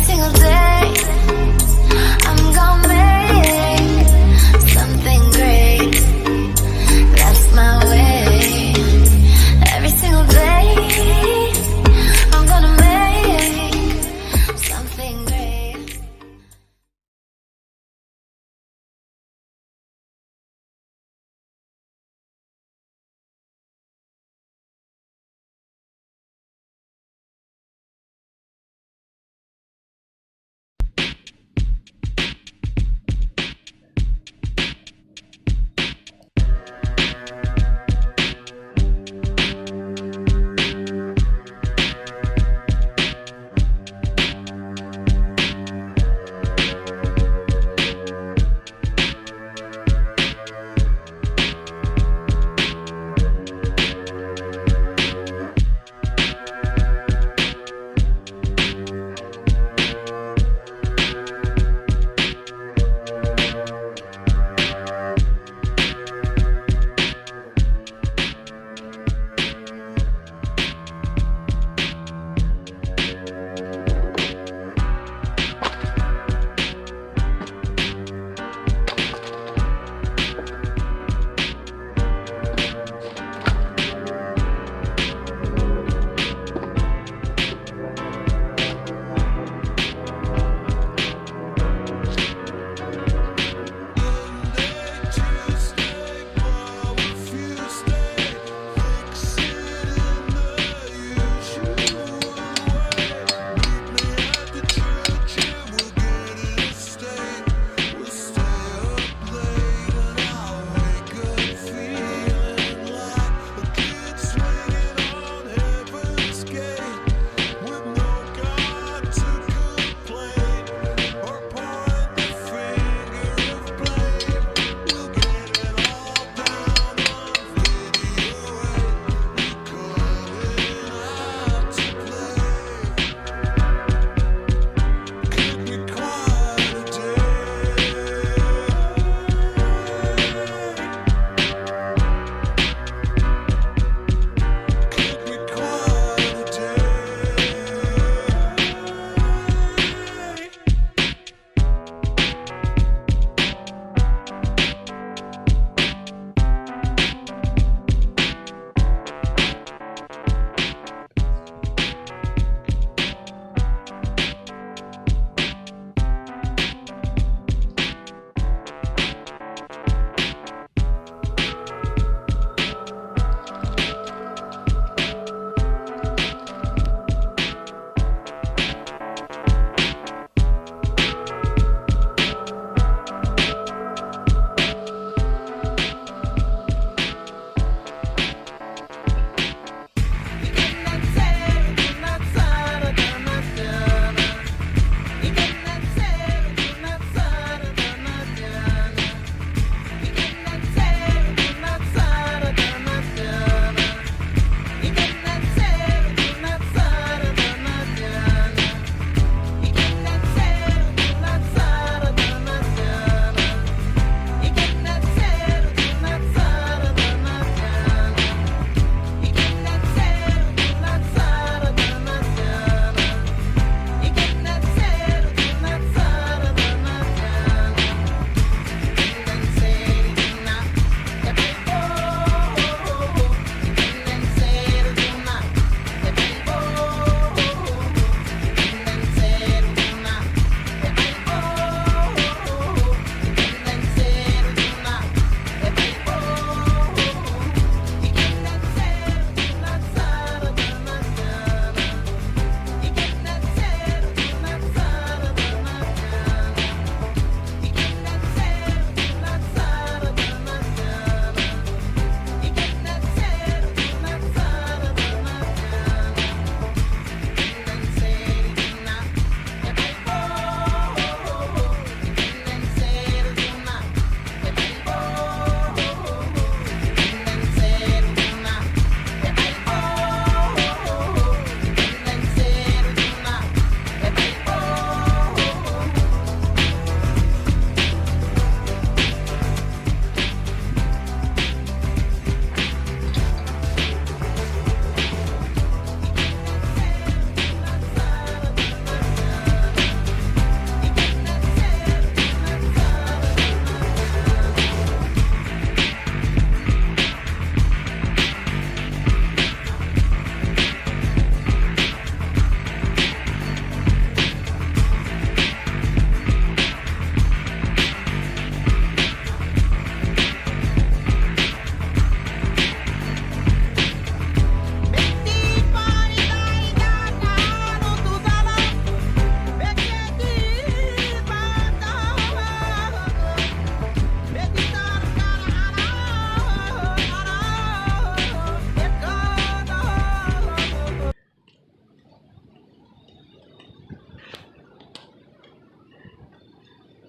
single day.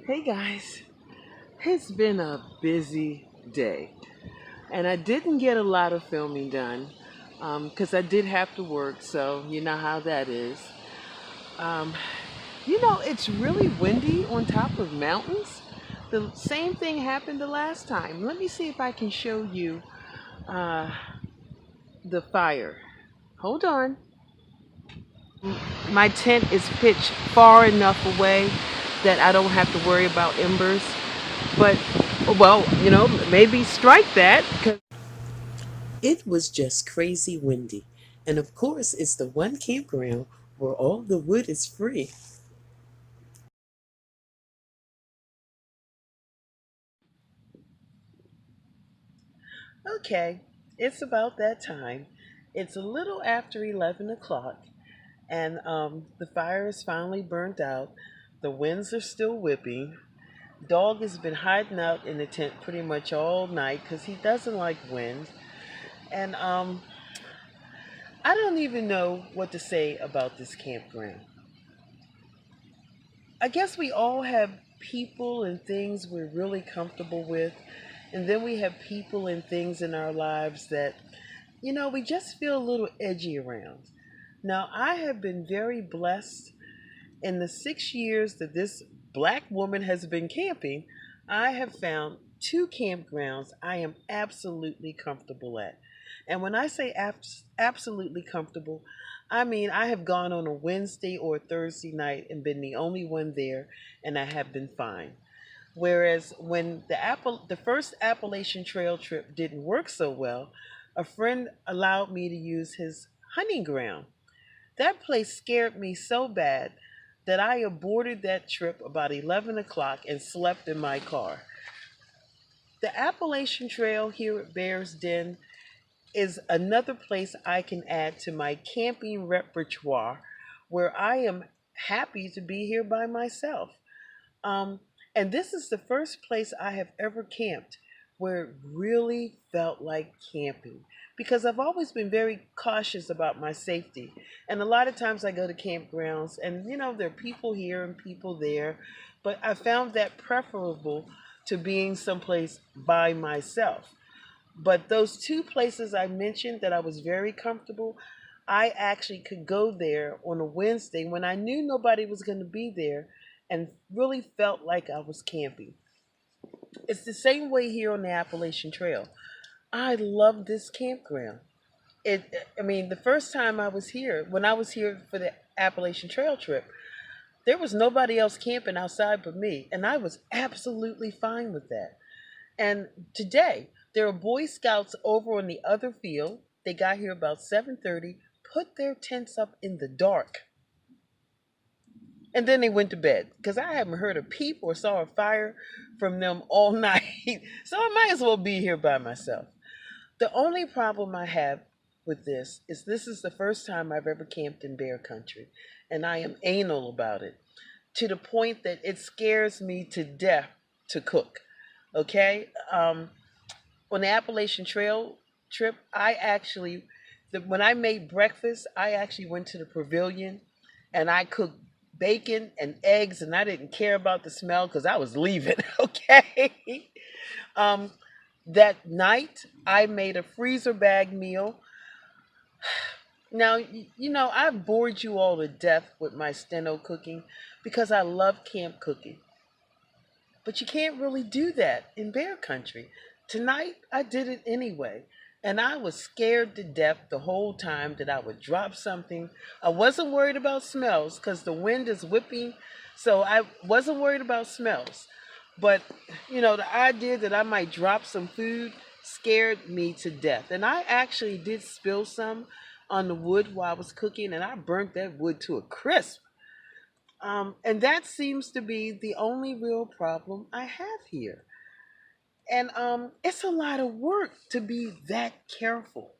Hey guys, it's been a busy day, and I didn't get a lot of filming done because I did have to work, so you know how that is. Um, it's really windy on top of mountains. The same thing happened the last time. Let me see if I can show you uh, the fire. Hold on. My tent is pitched far enough away that I don't have to worry about embers. But, well, maybe strike that. It was just crazy windy. And of course, it's the one campground where all the wood is free. Okay, it's about that time. It's a little after 11 o'clock, and the fire is finally burnt out. The winds are still whipping. Dog has been hiding out in the tent pretty much all night because he doesn't like wind. And I don't even know what to say about this campground. I guess we all have people and things we're really comfortable with, and then we have people and things in our lives that, we just feel a little edgy around. Now, I have been very blessed in the 6 years that this black woman has been camping. I have found two campgrounds I am absolutely comfortable at. And when I say absolutely comfortable, I mean I have gone on a Wednesday or a Thursday night and been the only one there, and I have been fine. Whereas when the first Appalachian Trail trip didn't work so well, a friend allowed me to use his hunting ground. That place scared me so bad that I aborted that trip about 11 o'clock and slept in my car. The Appalachian Trail here at Bear's Den is another place I can add to my camping repertoire where I am happy to be here by myself. Um, and this is the first place I have ever camped where it really felt like camping because I've always been very cautious about my safety. And a lot of times I go to campgrounds and, there are people here and people there, but I found that preferable to being someplace by myself. But those two places I mentioned that I was very comfortable, I actually could go there on a Wednesday when I knew nobody was going to be there and really felt like I was camping. It's the same way here on the Appalachian Trail. I love this campground. I mean, the first time I was here, when I was here for the Appalachian Trail trip, there was nobody else camping outside but me, and I was absolutely fine with that. And today, there are Boy Scouts over on the other field. They got here about 7:30, put their tents up in the dark, and then they went to bed because I haven't heard a peep or saw a fire from them all night. So I might as well be here by myself. The only problem I have with this is the first time I've ever camped in bear country, and I am anal about it to the point that it scares me to death to cook. Okay? On the Appalachian Trail trip, when I made breakfast, I actually went to the pavilion and I cooked bacon and eggs, and I didn't care about the smell because I was leaving. Okay. um, that night, I made a freezer bag meal. Now, I've bored you all to death with my steno cooking because I love camp cooking. But you can't really do that in bear country. Tonight, I did it anyway. And I was scared to death the whole time that I would drop something. I wasn't worried about smells because the wind is whipping. So I wasn't worried about smells. But, the idea that I might drop some food scared me to death. And I actually did spill some on the wood while I was cooking, and I burnt that wood to a crisp. And that seems to be the only real problem I have here. And it's a lot of work to be that careful.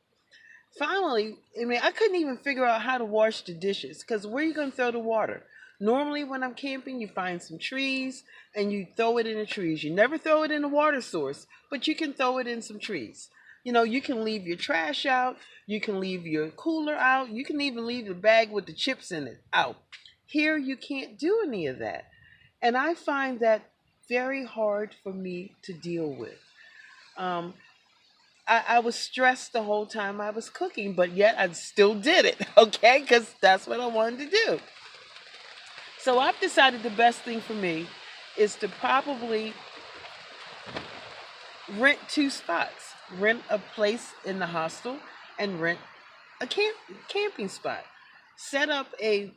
Finally, I mean, I couldn't even figure out how to wash the dishes because where are you going to throw the water? Normally, when I'm camping, you find some trees and you throw it in the trees. You never throw it in the water source, but you can throw it in some trees. You can leave your trash out, you can leave your cooler out, you can even leave the bag with the chips in it out. Here, you can't do any of that. And I find that very hard for me to deal with. Um, I was stressed the whole time I was cooking, but yet I still did it, okay? Because that's what I wanted to do. So I've decided the best thing for me is to probably rent two spots, rent a place in the hostel and rent a camping spot. Set up a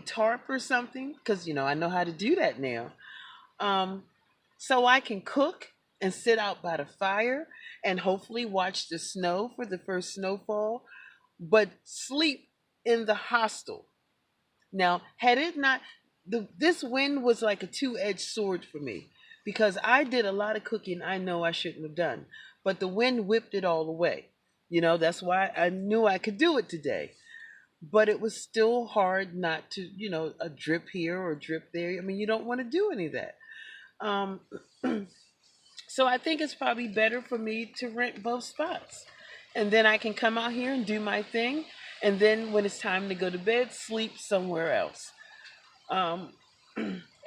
tarp or something, because I know how to do that now. Um, so I can cook and sit out by the fire and hopefully watch the snow for the first snowfall, but sleep in the hostel. Now, had it not, this wind was like a two-edged sword for me because I did a lot of cooking I know I shouldn't have done, but the wind whipped it all away. That's why I knew I could do it today. But it was still hard not to, a drip here or a drip there. I mean, you don't want to do any of that. Um, so I think it's probably better for me to rent both spots. And then I can come out here and do my thing. And then when it's time to go to bed, sleep somewhere else. Um,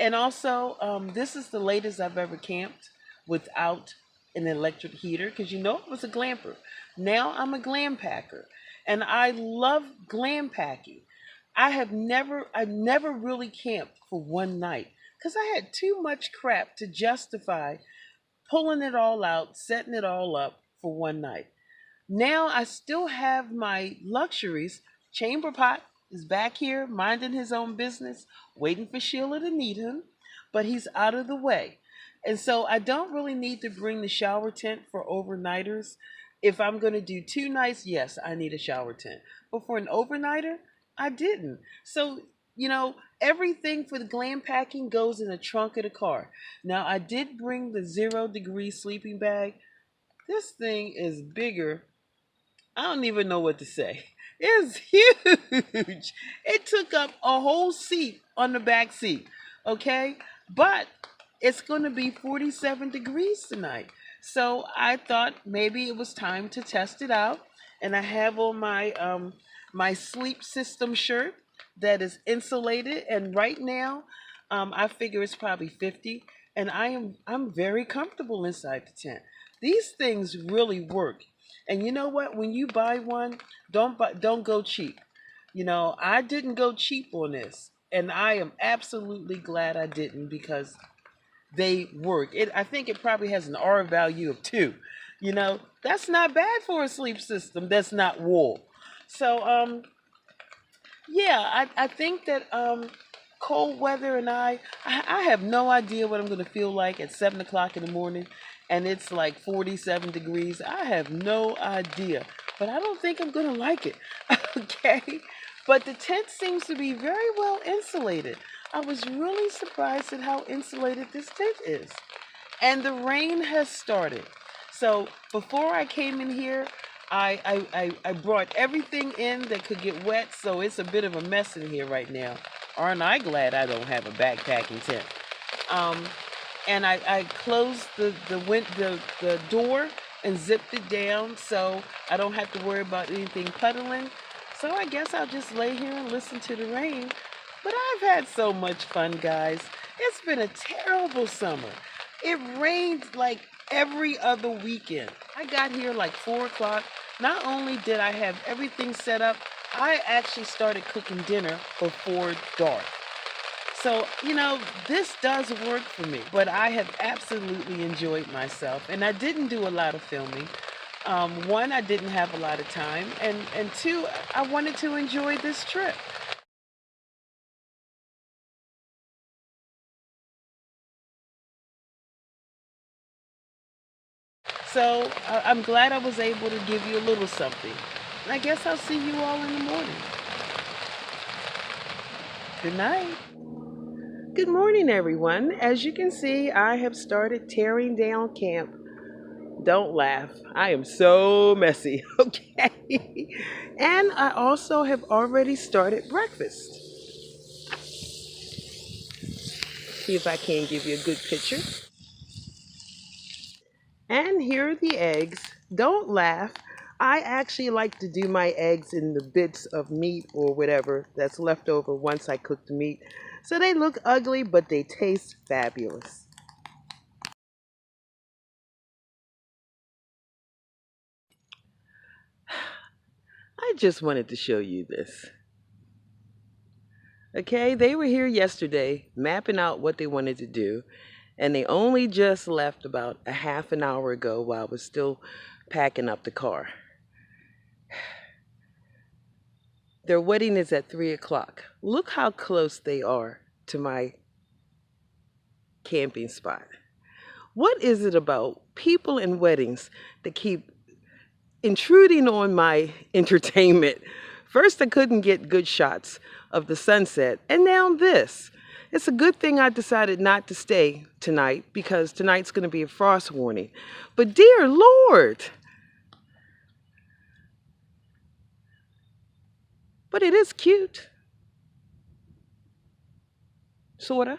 and also, this is the latest I've ever camped without an electric heater because I was a glamper. Now I'm a glam packer, and I love glam packing. I've never really camped for one night because I had too much crap to justify pulling it all out, setting it all up for one night. Now I still have my luxuries. Chamber Pot is back here minding his own business, waiting for Sheila to need him, but he's out of the way. And so I don't really need to bring the shower tent for overnighters. If I'm going to do 2 nights, yes, I need a shower tent. But for an overnighter, I didn't. So, everything for the glam packing goes in the trunk of the car. Now, I did bring the 0 degree sleeping bag. This thing is bigger. I don't even know what to say. It's huge. It took up a whole seat on the back seat. Okay? But it's going to be 47 degrees tonight. So I thought maybe it was time to test it out. And I have on my sleep system shirt that is insulated. And right now, I figure it's probably 50. And I'm very comfortable inside the tent. These things really work. And you know what? When you buy one, don't go cheap. I didn't go cheap on this, and I am absolutely glad I didn't because they work. I think it probably has an R value of 2. That's not bad for a sleep system that's not wool. So yeah, I think that cold weather and I have no idea what I'm going to feel like at 7 o'clock in the morning, and it's like 47 degrees. I have no idea, but I don't think I'm going to like it. Okay, but the tent seems to be very well insulated. I was really surprised at how insulated this tent is, and the rain has started. So before I came in here, I brought everything in that could get wet, so it's a bit of a mess in here right now. Aren't I glad I don't have a backpacking tent? Um, and I closed the door and zipped it down so I don't have to worry about anything puddling. So I guess I'll just lay here and listen to the rain. But I've had so much fun, guys. It's been a terrible summer. It rained like every other weekend. I got here like 4 o'clock. Not only did I have everything set up, I actually started cooking dinner before dark. So, this does work for me, but I have absolutely enjoyed myself. And I didn't do a lot of filming. One, I didn't have a lot of time. And two, I wanted to enjoy this trip. So I'm glad I was able to give you a little something. I guess I'll see you all in the morning. Good night. Good morning, everyone. As you can see, I have started tearing down camp. Don't laugh. I am so messy, okay? And I also have already started breakfast. See if I can give you a good picture. And here are the eggs. Don't laugh. I actually like to do my eggs in the bits of meat or whatever that's left over once I cook the meat. So they look ugly, but they taste fabulous. I just wanted to show you this. Okay, they were here yesterday mapping out what they wanted to do, and they only just left about a half an hour ago while I was still packing up the car. Their wedding is at 3 o'clock. Look how close they are to my camping spot. What is it about people and weddings that keep intruding on my entertainment? First, I couldn't get good shots of the sunset, and now this. It's a good thing I decided not to stay tonight because tonight's going to be a frost warning. But dear Lord, but it is cute. Sorta.